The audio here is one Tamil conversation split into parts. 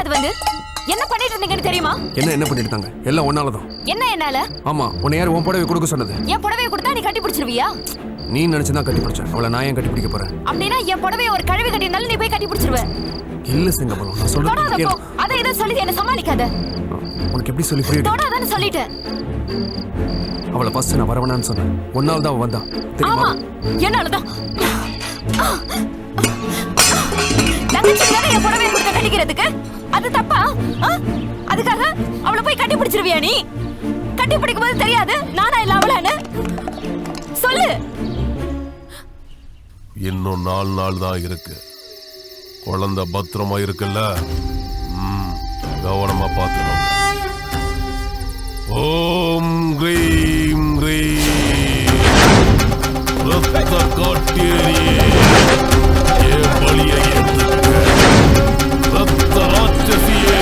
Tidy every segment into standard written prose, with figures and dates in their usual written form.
அது வந்து? என்ன பண்ணிட்டு இருந்தீங்கன்னு தெரியுமா? என்ன பண்ணிட்டு இருந்தாங்க? எல்லாம் ஒன்னாலதான். என்ன என்னால? ஆமா, உன்னை யார் உன் புடவை கொடுக்க சொன்னது? என் புடவையை கொடுத்தா நீ கட்டி பிடிச்சிருவியா? நீ நினைச்சுதான் கட்டி பிடிச்ச. அவளை நான் ஏன் கட்டி பிடிக்க போறேன்? அப்படின்னா என் புடவையை ஒரு கழுவி கட்டினாலும் நீ போய் கட்டி பிடிச்சிருவ. இல்ல சிங்கப்பலம், நான் சொல்றது கேளு. அதை இதை சொல்லி என்ன சமாளிக்காத. உனக்கு எப்படி சொல்லி புரியுது? தொடாதான்னு சொல்லிட்டேன். அவளை ஃபர்ஸ்ட் நான் வரவேணான்னு சொன்னேன். ஒன்னால தான் அவ வந்தா தெரியுமா? என்னாலதான். தங்கச்சி தானே என் புடவையை கொடுத்த கட்டிக்கிறதுக்கு. அது தப்பா? அதுக்காக அவளை போய் கட்டி பிடிச்சிருவியா நீ? கட்டி பிடிக்கும் போது தெரியாது நானா இல்ல அவளான்னு சொல்லு. இன்னும் 4 நாள் தான் இருக்கு. குழந்தை பத்திரமா இருக்குல்ல? கவனமா பார்த்துக்கோங்க. ஓம் கிரீம் கிரீம் ரத்த காட்டேரியே பலியை ரத்த ராட்சசியே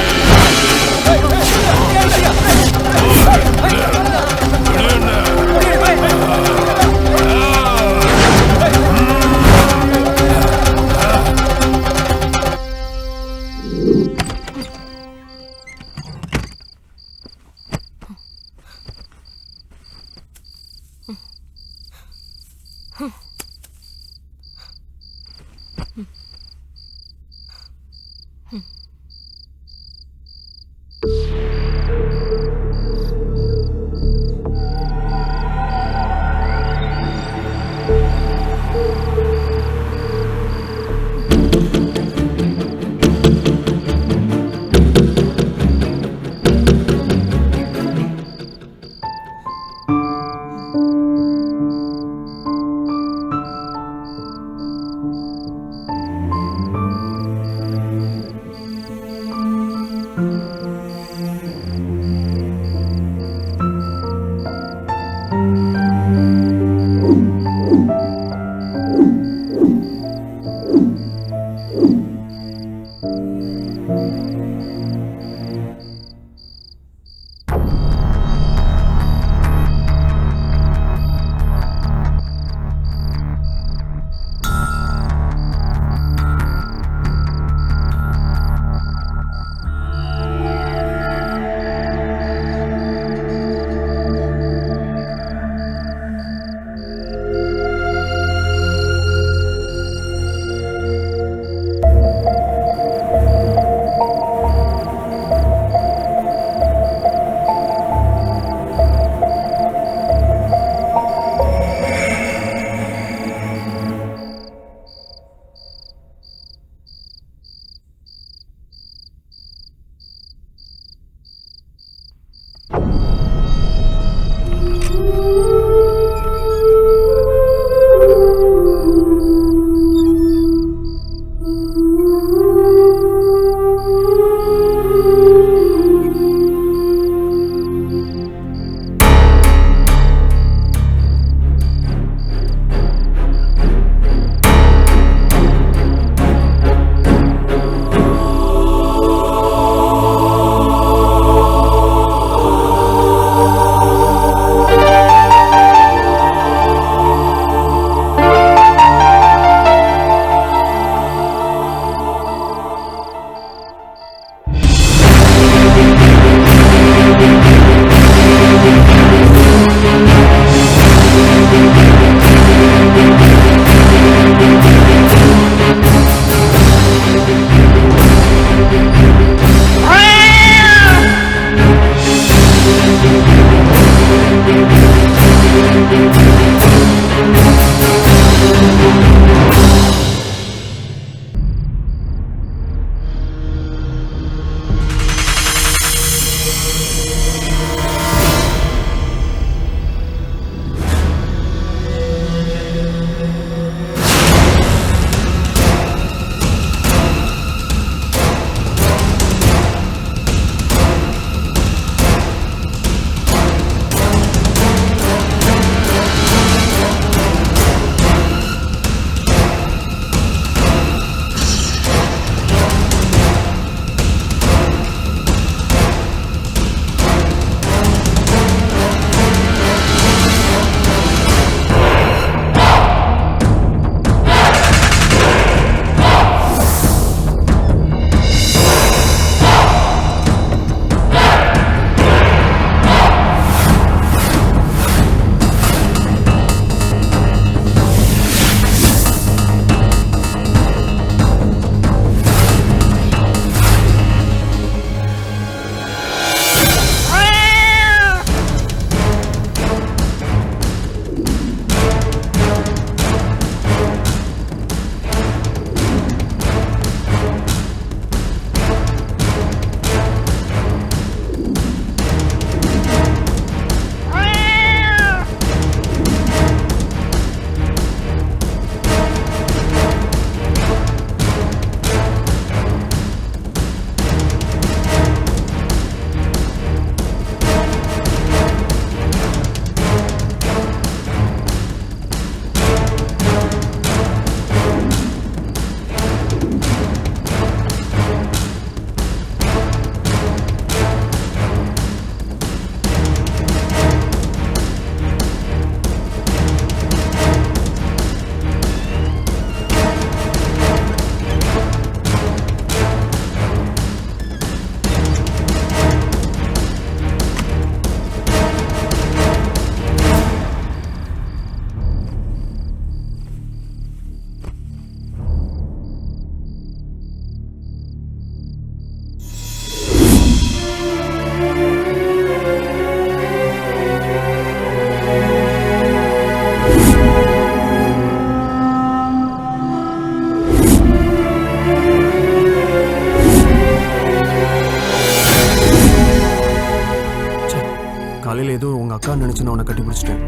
காலையில் ஏதோ உங்கள் அக்கா நினச்சி நான் உன்னை கட்டி பிடிச்சிட்டேன்.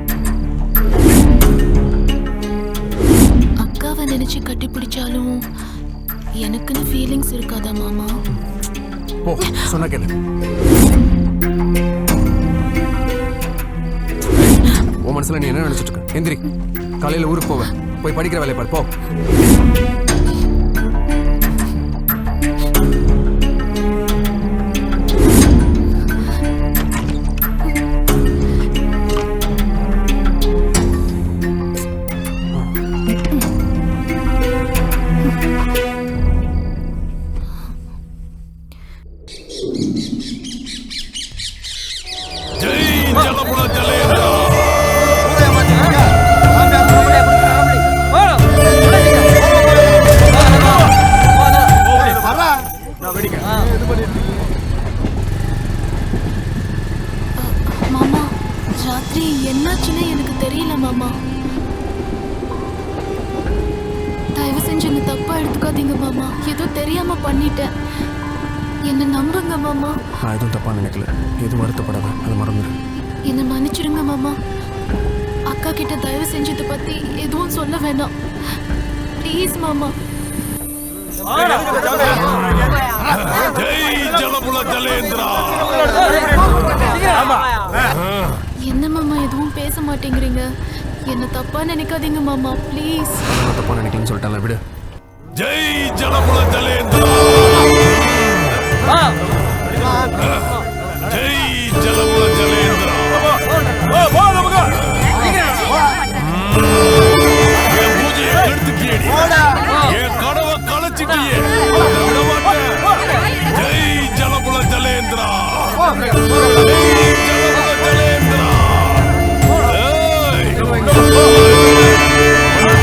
அக்காவை நினைச்சு கட்டி பிடிச்சாலும் எனக்குன்னு ஃபீலிங்ஸ் இருக்காதா மாமா? ஓ சொன்னா கேளு. உன் மனசில் நீ என்ன நினச்சிட்டு இருக்க? எந்திரி, காலையில் ஊருக்கு போவேன், போய் படிக்கிற வேலையை பாரு, போ. மாமா, ராத்திரி என்னாச்சுன்னு எனக்கு தெரியல மாமா. தயவு செஞ்சு என்ன தப்பா எடுத்துக்காதீங்க மாமா. ஏதோ தெரியாம பண்ணிட்டேன், என்ன நம்புங்க மாமா. நான் எதுவும் தப்பாக நினைக்கல, எதுவும் வருத்தப்படாத, அதை மறந்துடு. என்ன மன்னிச்சிடுங்க மாமா. அக்கா கிட்ட தயவு செஞ்சு இதை பத்தி எதுவும் சொல்ல வேணாம், ப்ளீஸ் மாமா. என்ன மாமா எதுவும் பேச மாட்டேங்கிறீங்க? என்ன தப்பா நினைக்காதீங்க மாமா, ப்ளீஸ். தப்பா நினைக்கலன்னு சொல்லிட்டால, விடு. ஜெய் ஜலபுல ஜலேந்திரா, ஜெய் ஜலபுல ஜலேந்திரா. என் பூஜையை கெடுத்துட்டியேடி, என் கனவை கலைச்சிட்டியே, விட மாட்டேன். ஜெய் ஜலபுல ஜலேந்திரா, ஜெய் ஜலபுல ஜலேந்திரா.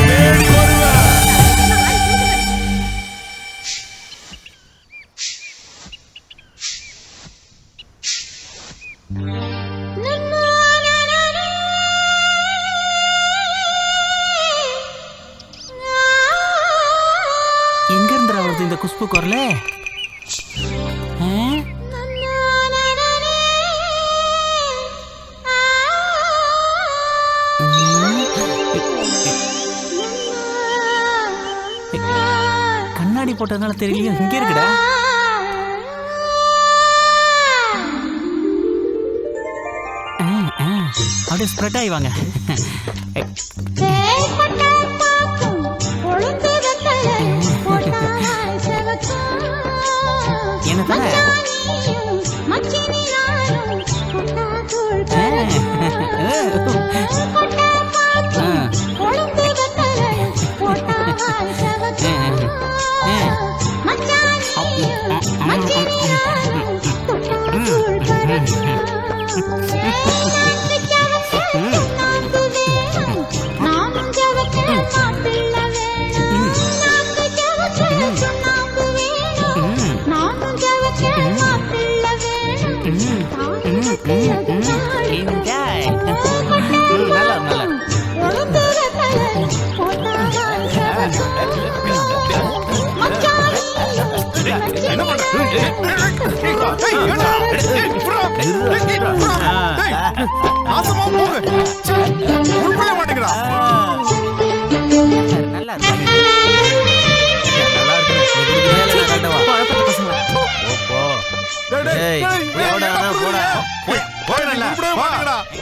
தேடி வருவேன். எங்க இருந்துடா வருது இந்த குஷ்பு குரல? கண்ணாடி போட்டதுனால தெரியலையோ, இங்க இருக்குடா. அப்படியே ஸ்ப்ரெட் ஆகி வாங்க. என்ன தானே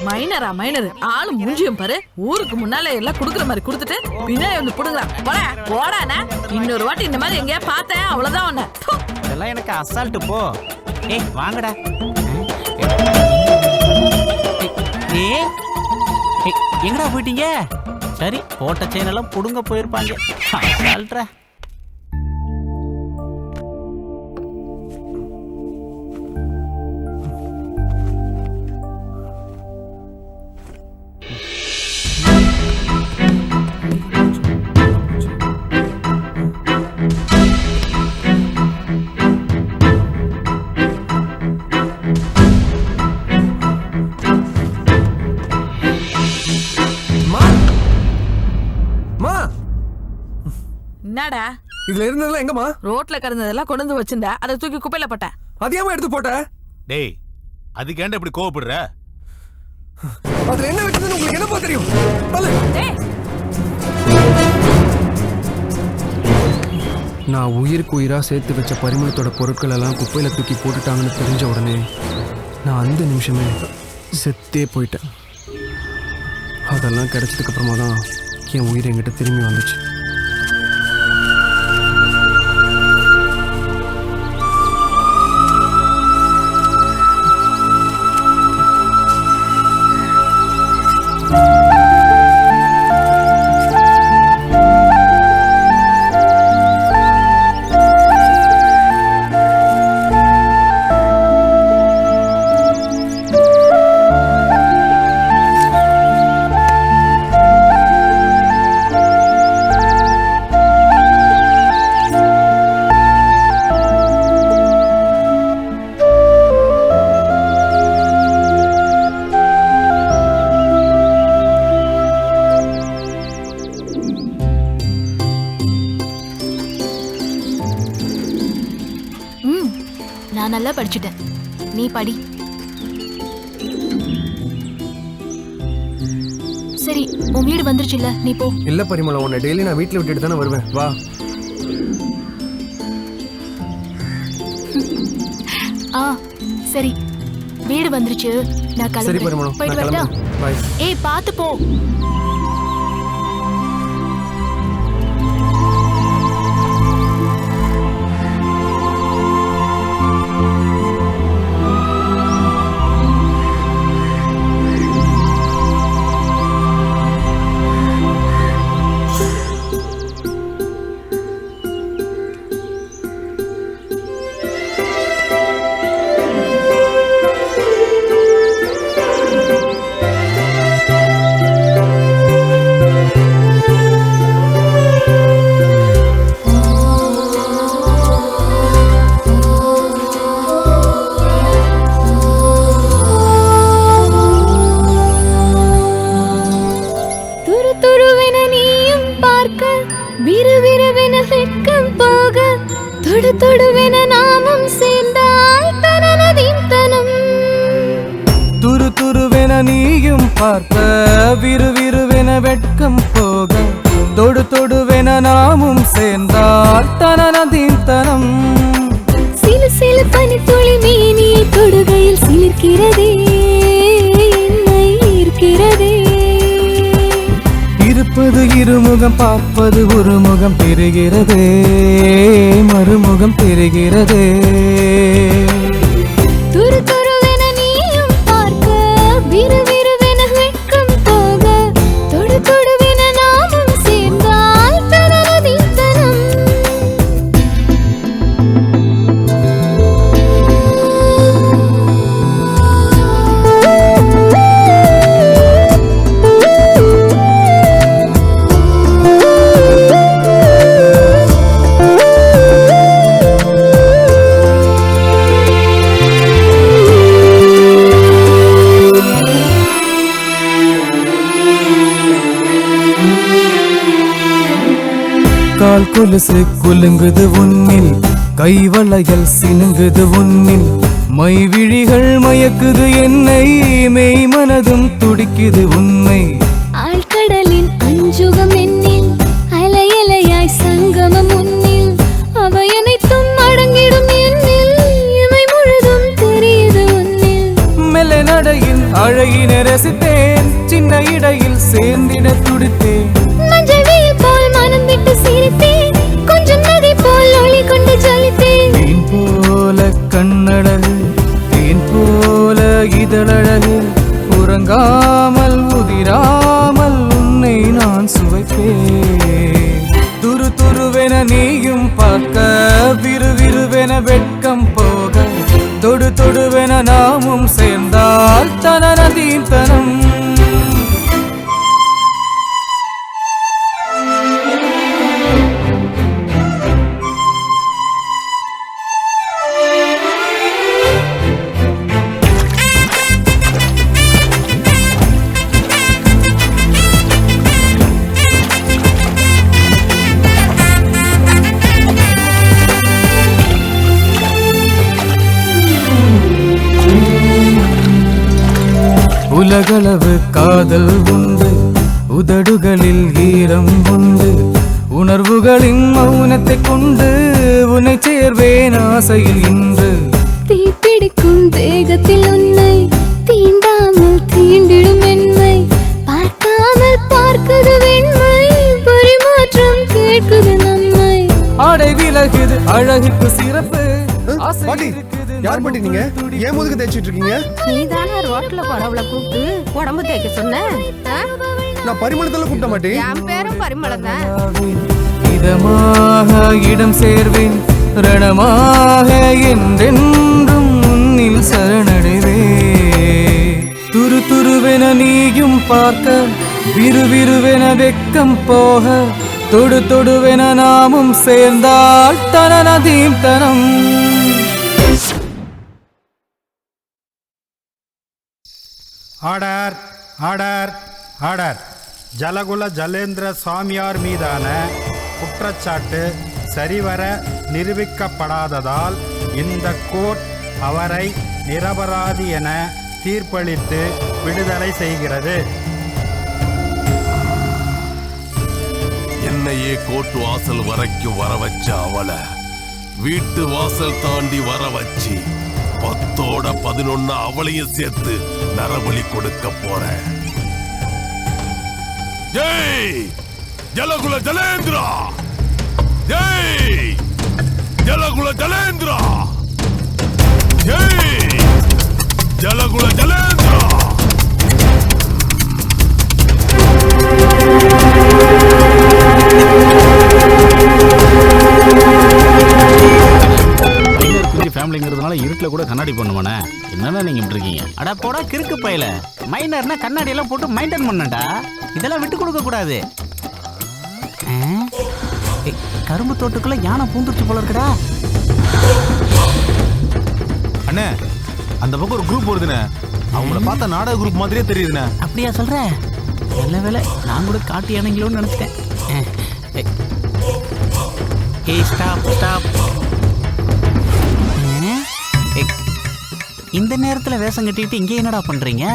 மைனரா மைனர் ஆளு மூஞ்சியும் பாரு. ஊருக்கு முன்னால எல்லாம் குடுக்குற மாதிரி குடுத்துட்டு பின்னாடி வந்து புடுங்குறான். போடானா இன்னொரு வாட்டி இந்த மாதிரி எங்கேயா பார்த்தேன், அவ்வளவுதான் உன்ன. இதெல்லாம் எனக்கு அசால்ட்டு போ. ஏய் வாங்கடா. எங்கடா போயிட்டீங்க? சரி, போட்ட செயின் எல்லாம் புடுங்க போயிருப்பாங்க. அசால்ட்ரா. என்னடா இதுல இருந்ததெல்லாம் எங்கம்மா? ரோட்ல கிடந்ததெல்லாம் கொண்டு வந்து வச்சிருந்தா, அதை தூக்கி குப்பையில போட்டேன். அதிகமா எடுத்து போட்ட. டேய், அதுக்கேண்ட இப்படி கோவப்படுற? அதுல என்ன வைக்கிறதுன்னு உங்களுக்கு என்னப்பா தெரியும்? தள்ளு. நான் உயிருக்கு உயிரா சேர்த்து வச்ச பரிமளத்தோட பொருட்கள் எல்லாம் குப்பையில தூக்கி போட்டுட்டாங்கன்னு தெரிஞ்ச உடனே நான் அந்த நிமிஷமே செத்தே போயிட்டேன். அதெல்லாம் கிடைச்சதுக்கு அப்புறமா தான் என் உயிர் என்கிட்ட திரும்பி வந்துச்சு. நான் நல்லா படிச்சுட்டேன், நீ படி. சரி, உன் வீடு வந்துருச்சுல்ல, நீ போ. இல்ல பரிமளம், உன்னை டெய்லி நான் வீட்டுல விட்டுட்டு தானே வருவேன். வா. சரி, வீடு வந்துருச்சு, நான் சரி பரிமளம், போயிட்டு வரட்டா? பாய். ஏய், பாத்து போ. தொடுவென நாமும் சேர்ந்தால் தனனதின் தனம். துரு துருவென நீயும் பார்க்க விறுவிறுவென வெட்கம் போக தொடு தொடுவென நாமும் சேர்ந்தால் தனனதின் தனம். சிலு சிலு பனி துளி மேனியை தொடுகையில் சிலிர்க்கிறதே, என்னை ஈர்க்கிறதே. இருப்பது இருமுகம், பார்ப்பது ஒரு முகம், தெரிகிறதே மறுமுகம் தெரிகிறதே. துரு துருவென நீயும் பார்க்க விறுவிறுவென வெட்கம் போக தொடு தொடுவென நாமும் சேர்ந்தால் தனனதின் தனம். கால் கொலுசு குலுங்குது உன்னில், கைவளையல் சினுங்குது உன்னில், மை விழிகள் மயக்குது என்னை, மெய் மனதும் துடிக்குது உன்னை. ஆழ்கடலின் அஞ்சுகம் என்னில், அலையலையாய் சங்கமம் உன்னில், அவை அனைத்தும் அடங்கிடும் என்னில், இவை முழுதும் தெரியுது உன்னில். மெல்ல நடையில் அழகின ரசித்தேன், சின்ன இடையில் சேர்ந்திட துடித்தேன். மஞ்சள் வெயில் போல் மனம் விட்டு சிரித்தேன், கொஞ்சம் நதி போல் ஒளி கொண்டு ஜலித்தேன். தேன் போல கண்ணழகு, தேன் போல இதழழகு, உறங்காமல் உதிராமல் உன்னை நான் சுவைப்பேன். துரு துருவென நீயும் பார்க்க விறுவிறுவென வெட்கம் போக தொடு தொடுவென நாமும் சேர்ந்தால் தனனதின் தனம். உலகளவு காதல் உண்டு, உதடுகளில் ஈரம் உண்டு, உணர்வுகளின் மௌனத்தை கொண்டு உன்னை சேர்வேன் ஆசையில் இன்று. தீப்பிடிக்கும் தேகத்தில் உன்னை தீண்டாமல் தீண்டிடும் என்னை, பார்க்காமல் பார்க்குது வெண்மை, பரிமாற்றம் கேட்குது நன்மை. ஆடை விலகுது அழகுக்கு சிறப்பு. பாட்டி, யார் பாட்டி நீங்க? ஏன் முதுகு தேய்ச்சிட்டு இருக்கீங்க? நீதானே ரோட்ல போறவள கூப்பிட்டு உடம்பு தேய்க்க சொன்ன. நான் பரிமளத்துல கூப்பிட்ட மாட்டே. என் பேரும் பரிமளம் தான். இதமாக இடம் சேர்வேன், ரணமாக என்றென்றும் முன்னில் சரணடைவே. துரு துருவென நீயும் பார்க்க, விறுவிறுவென வெக்கம் போக, தொடு தொடுவென நாமும் சேர்ந்தால் தனநதீம் தனம். Order order order. ஜலகுல ஜலேந்திர சுவாமியார் மீதான குற்றச்சாட்டு சரிவர நிரூபிக்கப்படாததால் இந்த கோர்ட் அவரை நிரபராதி என தீர்ப்பளித்து விடுதலை செய்கிறது. என்னையே கோர்ட் வாசல் வரைக்கும் வர வச்ச அவளை வீட்டு வாசல் தாண்டி வர வச்சு 10ஓட 11 அவளையும் சேர்த்து நரபலி கொடுக்க போறேன். ஜெய் ஜலகுல ஜலேந்திரா, ஜெய் ஜலகுல ஜலேந்திரா, ஜெய் ஜலகுல ஜலேந்திரா. ஃபேமிலிங்கிறதுனால இருட்டில் கூட கண்ணாடி பண்ணுவானே. என்னன்னா நீங்க இப்படி இருக்கீங்க? அடா போடா கிறுக்கு பையில. மைனர்னா கண்ணாடி எல்லாம் போட்டு மெயின்டைன் பண்ணடா. இதெல்லாம் விட்டு கொடுக்க கூடாது. கரும்பு தோட்டத்துக்குள்ள யானை பூந்துருச்சு போல இருக்குடா. அண்ணே, அந்த பக்கம் ஒரு குரூப் வருதுண்ணே. அவங்கள பார்த்தா நாடக குரூப் மாதிரியே தெரியுதுண்ணே. அப்படியா சொல்ற? நல்ல வேலை, நான் கூட காட்டு யானைங்களோன்னு நினைச்சிட்டேன். ஏய் ஸ்டாப் ஸ்டாப். இந்த நேரத்தில் வேஷம் கட்டிட்டு இங்கே என்னடா பண்றீங்க?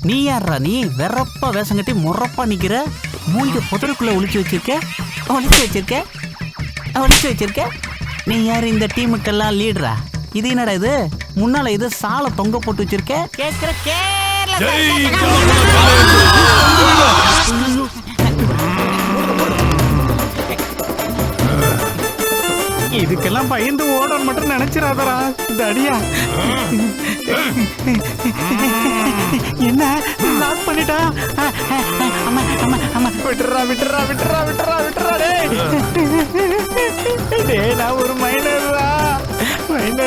நீ யாரா? நீ வெறப்பா வேஷம் கட்டி முறப்பா நிக்கிற. மூலிகை புதருக்குள்ள ஒளிச்சு வச்சிருக்க. நீ யாரு? இந்த டீமுக்கெல்லாம் லீடரா? இது என்னடா இது? முன்னால இது சாலை தொங்க போட்டு வச்சிருக்க. கேட்கிற இதுக்கெல்லாம் பயந்து ஓடணும் மட்டும் நினைச்சிடாதரா தடியா. என்ன லாக் பண்ணிட்டா? விட்டுறா டேய், நான் ஒரு மைனர்ரா, இதை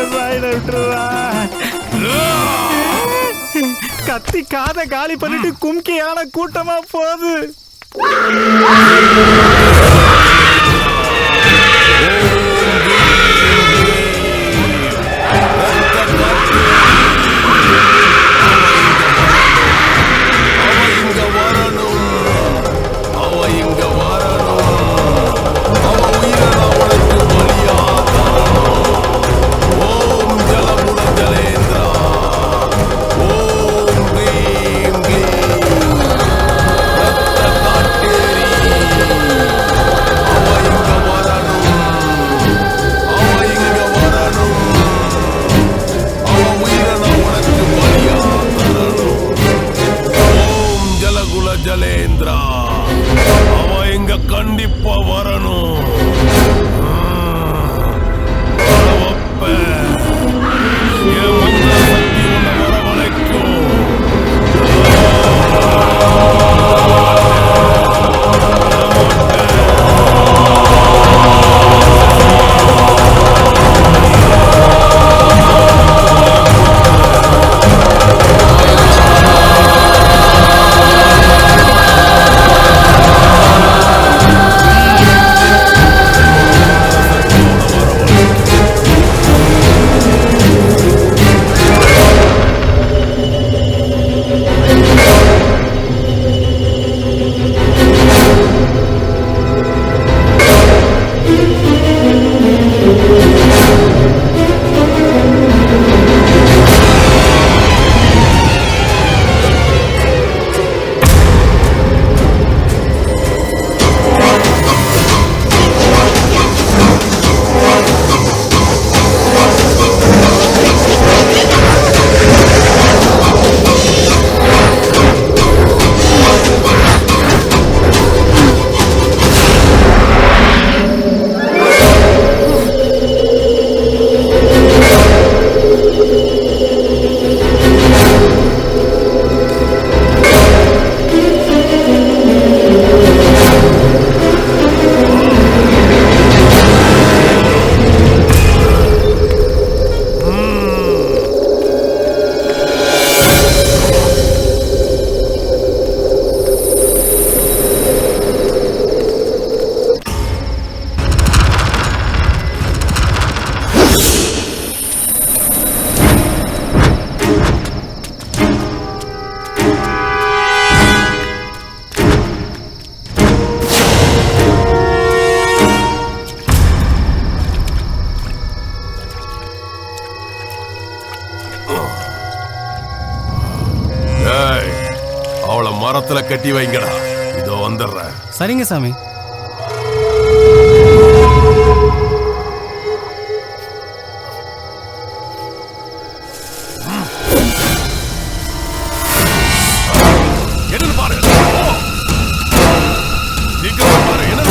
விட்டுறா. கத்தி காதை காலி பண்ணிட்டு கும்கியான கூட்டமா போகுது. இடத்துல கட்டி வைங்கடா. இதோ வந்துடுறேன். சரிங்க சாமி. என்னன்னு பாரு. சீக்கிரம் பாரு. என்ன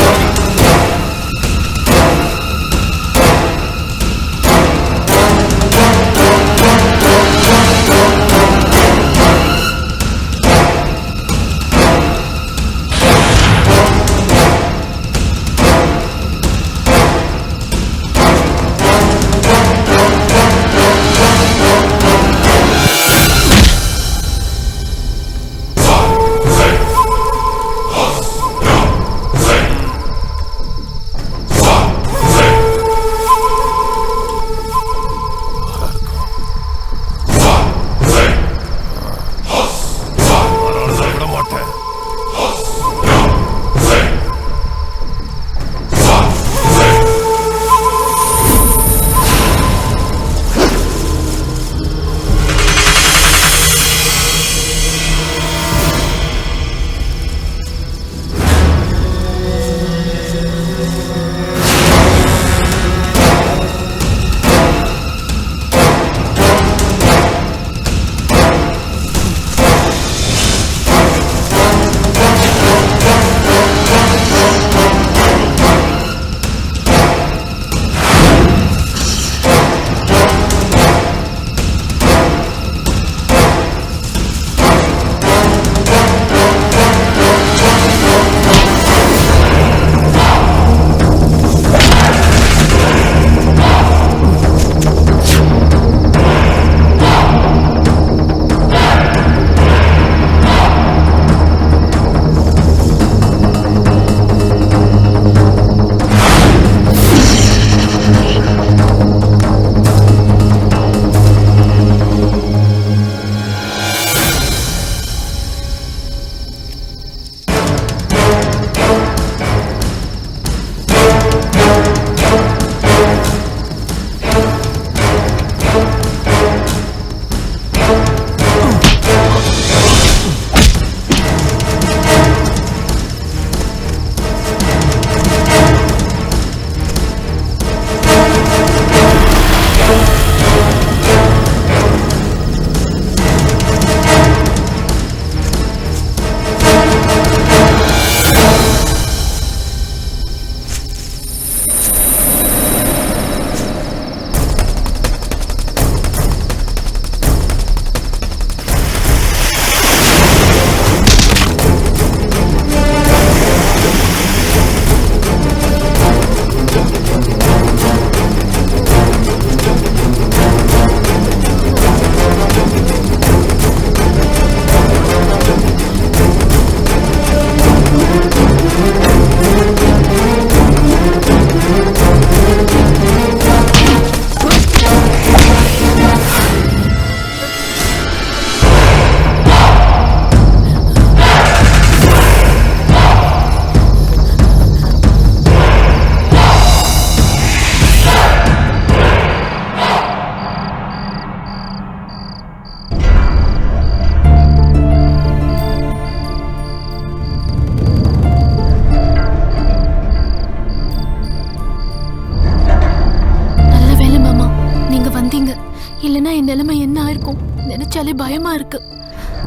நிலைமை என்ன ஆயிருக்கும் நினைச்சாலே பயமா இருக்கு.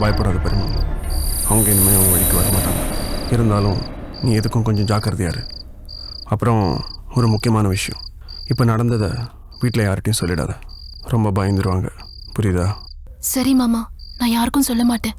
பயப்படாத பெருமா, அவங்க இனிமேல் அவங்க வழிக்கு வர மாட்டாங்க. இருந்தாலும் நீ எதுக்கும் கொஞ்சம் ஜாக்கிரதையா இரு. அப்புறம் ஒரு முக்கியமான விஷயம், இப்போ நடந்ததை வீட்டில் யார்கிட்டையும் சொல்லிடாத, ரொம்ப பயந்துருவாங்க, புரியுதா? சரி மாமா, நான் யாருக்கும் சொல்ல மாட்டேன்.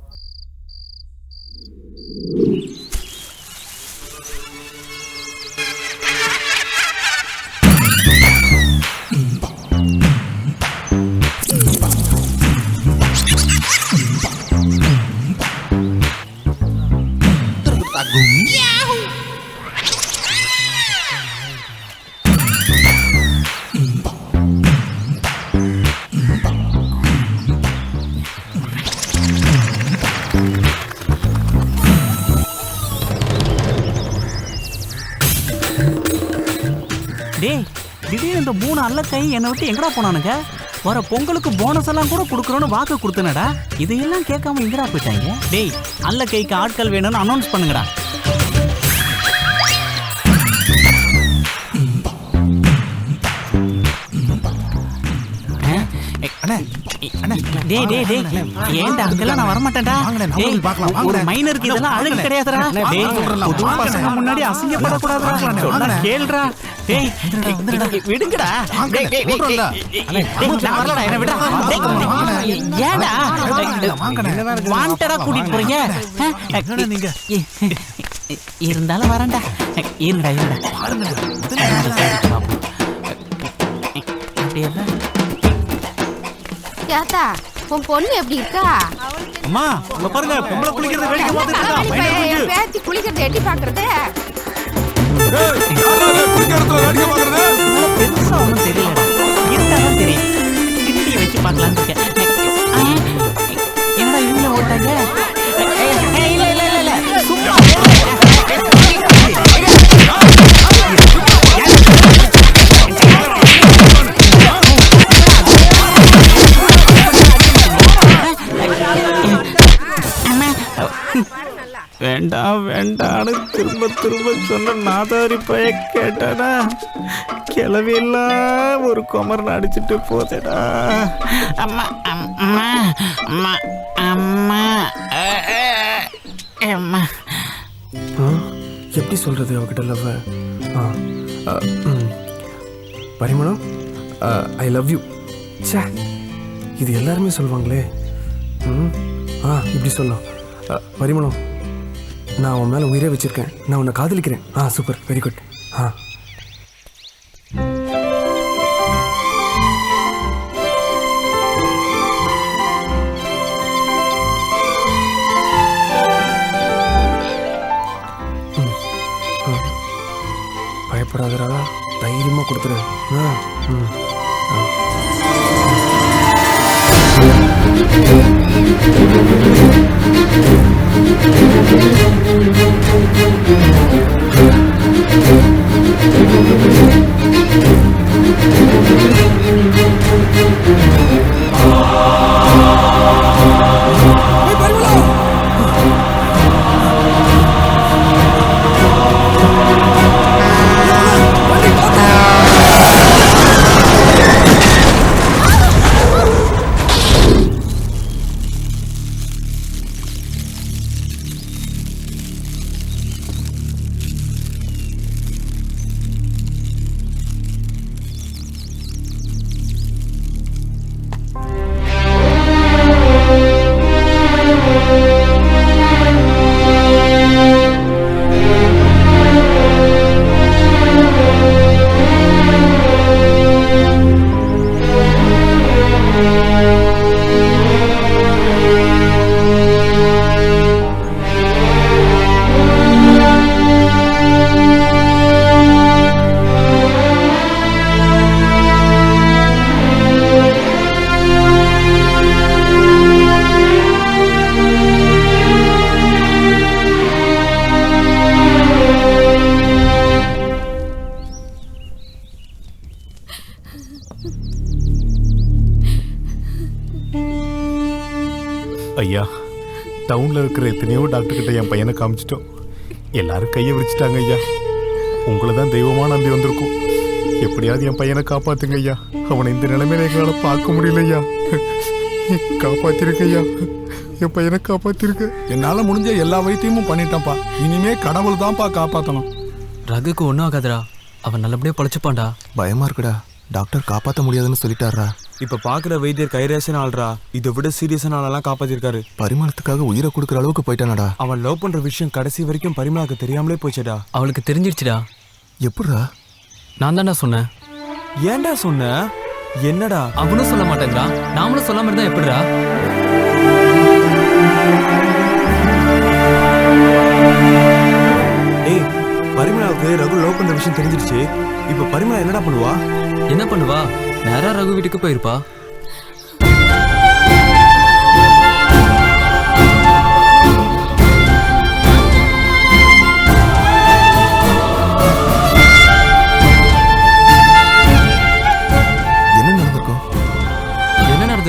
டேய், திடீர்னு இந்த 3 அல்ல கை என்னை விட்டு எங்கடா போனானுங்க? வர பொங்கலுக்கு போனஸ் எல்லாம் கூட கொடுக்குறோன்னு வாக்கு கொடுத்தனடா. இதையெல்லாம் கேட்காம எங்கடா போயிட்டாங்க? டேய், அல்ல கைக்கு ஆட்கள் வேணும்னு அனௌன்ஸ் பண்ணுங்கடா. ஏன்டா அங்கெல்லாம் நான் வரமாட்டேன்டா. ஒரு மைனருக்கு இதெல்லாம் அழகு கிடையாதுடா. பசங்க முன்னாடி அசிங்கப்படக்கூடாதுடா. கேளுடா. டேய் விடுங்கடா. ஏன்டா வாண்டடா கூட்டிட்டு போறீங்க? இருந்தாலும் வரேன்டா. இருடா யாத்தா உன் பொண்ணு எப்படி இருக்கா? அம்மா உங்க பாருங்க, பொம்பளை குளிக்கிறது வேடிக்கை பார்த்துட்டு இருக்கா. மைனர் குளிக்கு. பேத்தி குளிக்கிறது எட்டி பாக்குறது. பெருசா ஒன்றும் தெரியலடா. இருந்தாலும் தெரியும். கிண்டியை வச்சு பார்க்கலான்னு இருக்கேன். என்னடா இவங்கள ஓட்டாங்க? இல்ல சும்மா வேண்டாம் வேண்டான்னு திரும்ப திரும்ப சொன்ன நாதாரி பைய கேட்டானா கிளவியெல்லாம் ஒரு குமரன் அடிச்சுட்டு போதேடா. அம்மா அம்மா அம்மா அம்மா அம்மா. எப்படி சொல்றது அவகிட்ட love? Parimalam, I love you. சே, இது எல்லாருமே சொல்லுவாங்களே. இப்படி சொல்லலாம். பரிமளம், நான் உன் மேலே உயிரே வச்சிருக்கேன். நான் உன்னை காதலிக்கிறேன். Super, very good. பயப்படாதடா, தைரியமாக கொடுத்துரு. ஐயா, டவுன்ல இருக்கிற எத்தனையோ டாக்டர் கிட்ட என் பையனை காமிச்சிட்டோம். எல்லாரும் கையை விரிச்சிட்டாங்க ஐயா. உங்களை தான் தெய்வமா நம்பி வந்திருக்கோம். எப்படியாவது என் பையனை காப்பாத்துங்க ஐயா. அவனை இந்த நிலைமையில எங்களால பார்க்க முடியல ஐயா. காப்பாத்திருக்க ஐயா, என் பையனை காப்பாத்திருக்க. என்னால முடிஞ்ச எல்லா வைத்தியமும் பண்ணிட்டேன்ப்பா. இனிமே கடவுள் தான்ப்பா காப்பாத்தணும். ரகுக்கு ஒன்றும் ஆகாதுடா. அவன் நல்லபடியா பொழைச்சுப்பான்டா. பயமா இருக்குடா. டாக்டர் காப்பாற்ற முடியாதுன்னு சொல்லிட்டாரா? இப்ப பாக்குற வைத்தியர் கைரேசன் ஆள்றா. இதை விட சீரியஸான ஆளெல்லாம் காப்பாத்திருக்காரு. பரிமளத்துக்காக உயிரை கொடுக்குற அளவுக்கு போயிட்டானடா. அவன் லவ் பண்ற விஷயம் கடைசி வரைக்கும் பரிமளாக்கு தெரியாமலே போச்சுடா. அவளுக்கு தெரிஞ்சிருச்சுடா. எப்படிடா? நான் தான்டா சொன்னேன். ஏன்டா சொன்ன? என்னடா? அவனும் சொல்ல மாட்டேங்கிறா, நாமளும் சொல்லாம இருந்தா எப்படிடா? ஏய், பரிமளாவுக்கு ரகு லவ் பண்ற விஷயம் தெரிஞ்சிருச்சு. இப்ப பரிமளா என்னடா பண்ணுவா? என்ன பண்ணுவா? நேரா ரகு வீட்டுக்கு போயிருப்பா. என்ன நடந்திருக்கும்?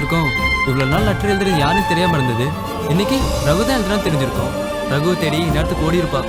தெரிஞ்சதுக்கும் இவ்வளோ நாள் லெட்டர் எழுதுறது யாருன்னு தெரியாமல் இருந்தது. இன்னைக்கு ரகு தான் எழுதுறான்னு தெரிஞ்சிருக்கோம். ரகு தேடி நேரத்துக்கு ஓடி இருப்பா.